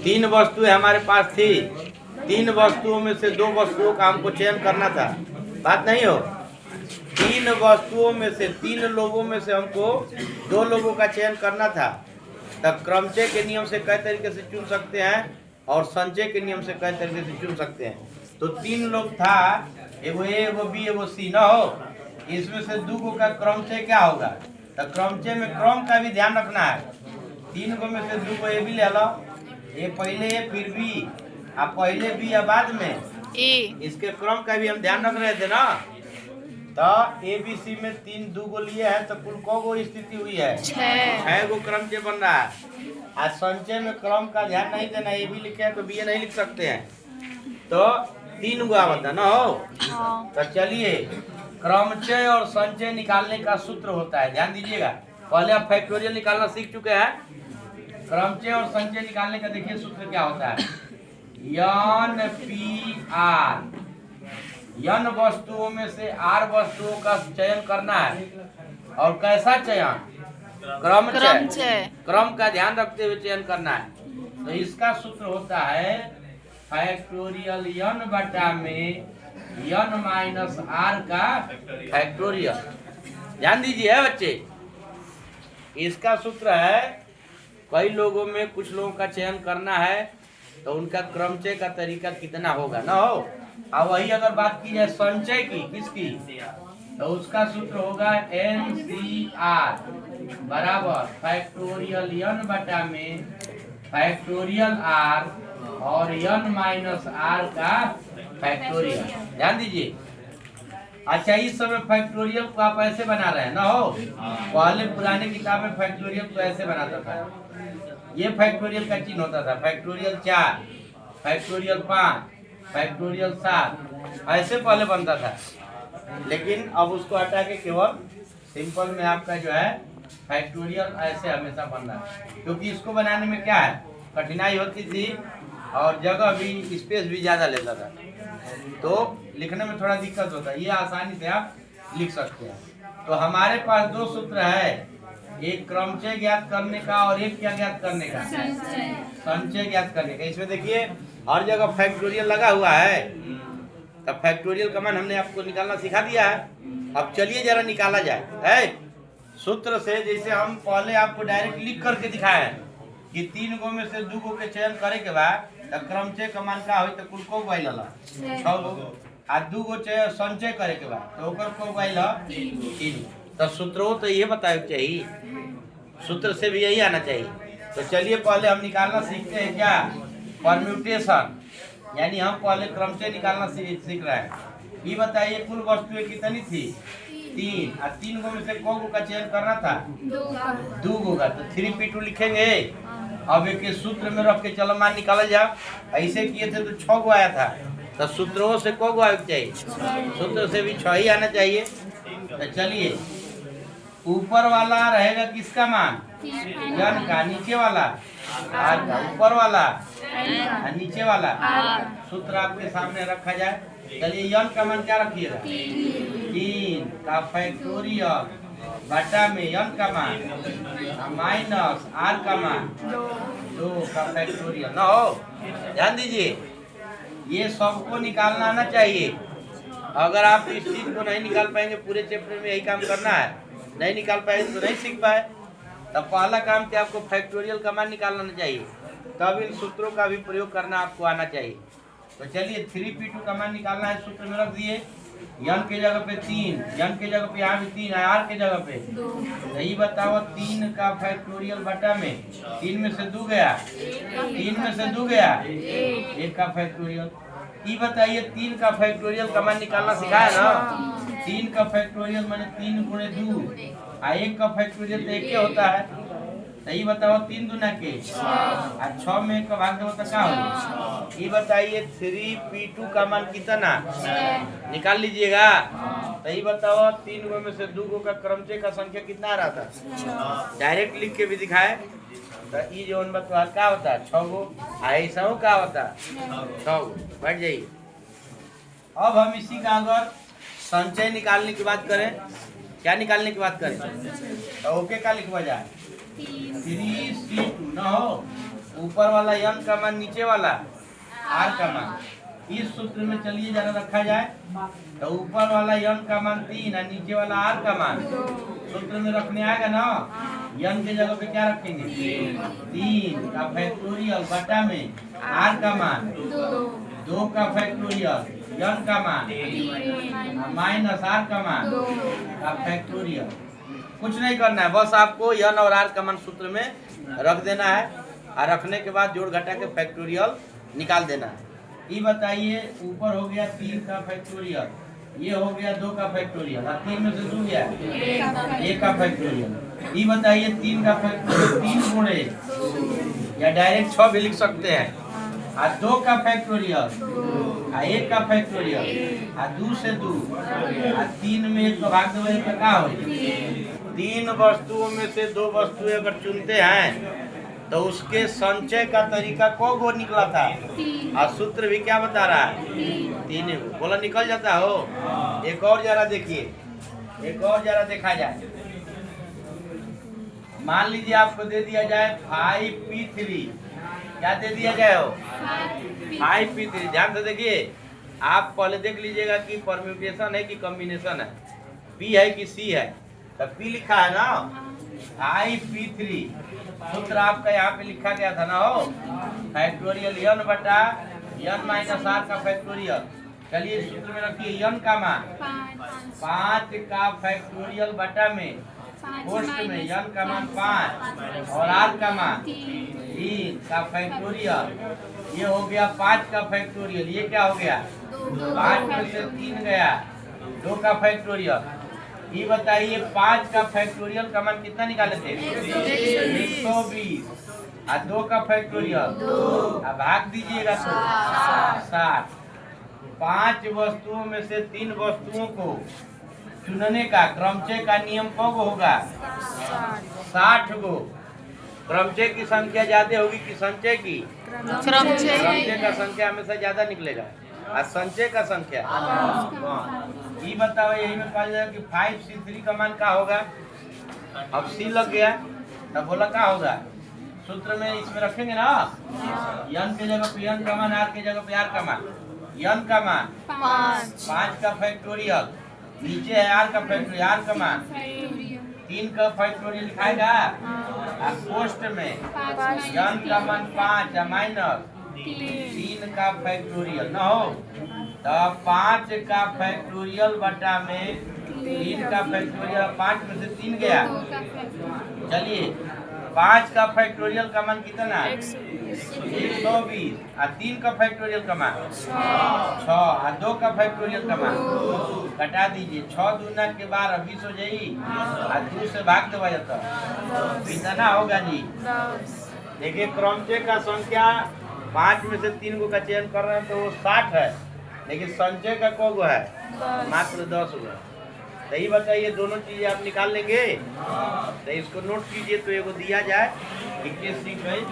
तीन वस्तुएं हमारे पास थी, तीन वस्तुओं में से दो वस्तुओं का हमको चयन करना था, बात नहीं हो। तीन वस्तुओं में से तीन लोगों में से हमको दो लोगों का चयन करना था, तब क्रमचय के नियम से कई तरीके से चुन सकते हैं और संचय के नियम से कई तरीके से चुन सकते हैं। तो तीन लोग था, एगो ए, एगो बी, एगो सी न हो, इसमें से दो गो का क्रमचय क्या होगा? तो क्रमचय में क्रम का भी ध्यान रखना है। तीन गो में से दो गो ए भी ले लो, ए पहले ए फिर बी, आप पहले बी या बाद में ए, इसके क्रम का भी हम ध्यान रख रहे थे ना। तो ए बी सी में तीन दो गो लिए हैं, तो कुल को गो स्थिति हुई है? छह गो क्रमचय बन रहा है। आज संचय में क्रम का ध्यान नहीं देना, ए भी लिखे हैं तो बी नहीं लिख सकते हैं, तो तीन गो आवता ना हो। तो चलिए, क्रमचय और संचय निकालने का सूत्र होता है, ध्यान दीजिएगा। पहले आप फैक्टोरियल निकालना सीख चुके हैं, क्रमचय और संचय निकालने का देखिए सूत्र क्या होता है। यन पी आर, यन वस्तुओं में से आर वस्तुओं का चयन करना है। और कैसा चयन? क्रमचय, क्रम का ध्यान रखते हुए चयन करना है। तो इसका सूत्र होता है फैक्टोरियल यन बटा में यन माइनस आर का फैक्टोरियल। ध्यान दीजिए बच्चे, इसका सूत्र है, कई लोगों में कुछ लोगों का चयन करना है, तो उनका क्रमचय का तरीका कितना होगा ना हो। अब वही अगर बात की जाए संचय की, किसकी, तो उसका सूत्र होगा एन सी आर बराबर फैक्टोरियल यन बटा में फैक्टोरियल आर और यन माइनस आर का फैक्टोरियल। ध्यान दीजिए। अच्छा, इस समय फैक्टोरियल को आप ऐसे बना रहे हैं ना हो, पहले पुराने किताब में फैक्टोरियल को ऐसे बनाता था, ये फैक्टोरियल का चिन्ह होता था, फैक्टोरियल 4, फैक्टोरियल 5, फैक्टोरियल 7, ऐसे पहले बनता था। लेकिन अब उसको हटा के केवल सिंपल में आपका जो है फैक्टोरियल ऐसे हमेशा बन रहा है, क्योंकि इसको बनाने में क्या है, कठिनाई होती थी और जगह भी, स्पेस भी ज़्यादा लेता था, तो लिखने में थोड़ा दिक्कत होता है। ये आसानी से आप लिख सकते हैं। तो हमारे पास दो सूत्र है, एक क्रमचय ज्ञात करने का और एक क्या ज्ञात करने का, संचय ज्ञात करने का। इसमें देखिए हर जगह फैक्टोरियल लगा हुआ है, तब फैक्टोरियल का मान हमने आपको निकालना सिखा दिया है। अब चलिए जरा निकाला जाए है सूत्र से। जैसे हम पहले आपको डायरेक्ट लिख करके दिखाए कि तीन गो में से दो गो के चयन करे के बाद क्रमचय का मान का हो, तो कुल को गइल छह गो, आ दो गो संचय करे के बाद तो ओकर को गइल तीन। तो सूत्रों तो ये बताए चाहिए, सूत्र से भी यही आना चाहिए। तो चलिए पहले हम निकालना सीखते हैं क्या, परम्यूटेशन, यानी हम पहले क्रमचय निकालना सीख रहे हैं। ये बताइए कुल वस्तुएं कितनी थी? तीन, और तीन गो में से कौ गो का चयन करना था? दो गो का। तो 3p2 लिखेंगे। अब एक सूत्र में रख के चलो मान निकाला जाओ, ऐसे किए थे तो 6 गो आया था, तो सूत्रों से कौ गो आना चाहिए? सूत्र से भी 6 ही आना चाहिए। तो चलिए, ऊपर वाला रहेगा किसका मान? यन का। नीचे वाला आर का। ऊपर वाला नीचे वाला। सूत्र आपके सामने रखा जाए। चलिए, यन का मान क्या रखिएगा? 3 का फैक्टोरियल बटा में यन का मान माइनस आर का मान 2 का फैक्टोरियल ना हो। ध्यान दीजिए, ये सबको निकालना आना चाहिए। अगर आप इस चीज को नहीं निकाल पाएंगे, पूरे चैप्टर में यही काम करना है, नहीं निकाल पाए तो नहीं सीख पाए। तब पहला काम क्या, आपको फैक्टोरियल का मान निकालना चाहिए, तब इन सूत्रों का भी प्रयोग करना आपको आना चाहिए। तो चलिए 3p2 का मान निकालना है, सूत्र में रख दिए। यन के जगह पे 3, यन के जगह पे यहाँ भी 3 है, आर के जगह पे 2। यही बताओ, 3 का फैक्टोरियल बटा में 3 में से 2 गया, 3 में से 2 गया, 1 का फैक्टोरियल। ये बताइए 3 का फैक्टोरियल का मान निकालना सिखाया ना। 3 का फैक्टोरियल माने 3 गुणे 2, और 1 का फैक्टोरियल तो 1 होता है। यही बताओ 3 दूना के 6 में 1 का भाग दो तो क्या होगा? ये बताइए 3p2 का मान कितना निकाल लीजिएगा। तो ये बताओ 3 गो में से 2 गो का क्रमचय का संख्या कितना आ रहा था? डायरेक्ट लिख के भी दिखाए। तो ये जो बता क्या होता है? 6 गो। ऐसा हो क्या होता है? 6 गो। बैठ जाइए। अब हम इसी का अगर संचय निकालने की बात करें, क्या निकालने की बात करें, तो ओके का लिखवा जाए 3c2 ना हो। ऊपर वाला यन का मान नीचे वाला आर का मान। इस सूत्र में चलिए जरा रखा जाए तो ऊपर वाला यन का मान 3 और नीचे वाला आर का मान सूत्र में रखने आएगा ना। यन के जगह पे क्या रखेंगे 3 का फैक्टोरियल बटा में आर का मान 2 का फैक्टोरियल यन का मान माइनस आर का मान का फैक्टोरियल। कुछ नहीं करना है, बस आपको यन और आर का मान सूत्र में रख देना है और रखने के बाद जोड़ घटा के फैक्टोरियल निकाल देना है। ये बताइए ऊपर हो गया 3 का फैक्टोरियल, ये हो गया 2 का फैक्टोरियल और 3 में से 2 गया 1 का फैक्टोरियल। ये बताइए 3 का फैक्टोरियल 3 गुणे या डायरेक्ट 6 भी लिख सकते हैं और 2 का फैक्टोरियल और 1 का फैक्टोरियल और 2 से 2 और 3 में 1 भाग दो तो क्या हो। 3 वस्तुओं में से 2 वस्तुएं अगर चुनते हैं तो उसके संचय का तरीका को गो निकला था और सूत्र भी क्या बता रहा है 3 बोला निकल जाता हो। एक और जरा देखिए, एक और जरा देखा जाए। मान लीजिए आपको दे दिया जाए 5p3, क्या दे दिया जाए हो 5p3। ध्यान से देखिए, आप पहले देख लीजिएगा कि परम्यूटेशन है कि कॉम्बिनेशन है, p है कि c है। तो p लिखा है ना 5p3। सूत्र आपका यहाँ पे लिखा गया था ना हो फैक्टोरियल यन बटा यन माइनस आर का फैक्टोरियल। चलिए सूत्र में रखिए यन का मान 5 का फैक्टोरियल बटा में पोस्ट में यन का मान 5 और आर का मान 3 का फैक्टोरियल। ये हो गया 5 का फैक्टोरियल, ये क्या हो गया 5 में से 3 गया 2 का फैक्टोरियल। ये बताइए 5 का फैक्टोरियल का मान कितना निकाले थे 120 और 2 का फैक्टोरियल अब भाग दीजिएगा 60। 5 वस्तुओं में से 3 वस्तुओं को चुनने का क्रमचय का नियम कब होगा 60 गो। क्रमचय की संख्या ज्यादा होगी कि संचय की? क्रमचय का संख्या हमेशा ज्यादा निकलेगा और संचय का संख्या। ये बताओ यही में कहा जाएगा कि 5c3 का मान क्या होगा। अब c लग गया तब बोला क्या होगा सूत्र में इसमें रखेंगे ना यन के जगह पे यन का मान आर के जगह पे आर का मान। यन का मान 5 का फैक्टोरियल नीचे है आर का फैक्टोरियल आर का मान 3 का फैक्टोरियल लिखाएगा और पोस्ट में यन का मान 5 माइनस 3 का फैक्टोरियल ना हो तो 5 का फैक्टोरियल बटा में 3 का फैक्टोरियल। 5 में से 3 गया। चलिए 5 का फैक्टोरियल का मान कितना 120 और 3 का फैक्टोरियल का मान 6 और 2 का फैक्टोरियल का मान घटा दीजिए 6 दूना के 12 20 हो जाएगी और 2 से भाग देवा जाता कितना होगा जी। देखिए क्रमचय का संख्या 5 में से 3 गो का चयन कर रहे हैं तो वो 60 है, लेकिन संचय का को गो है मात्र 10 गो। तो ये बताइए दोनों चीजें आप निकाल लेंगे तो इसको नोट कीजिए तो एगो दिया जाए 21 सीख गई।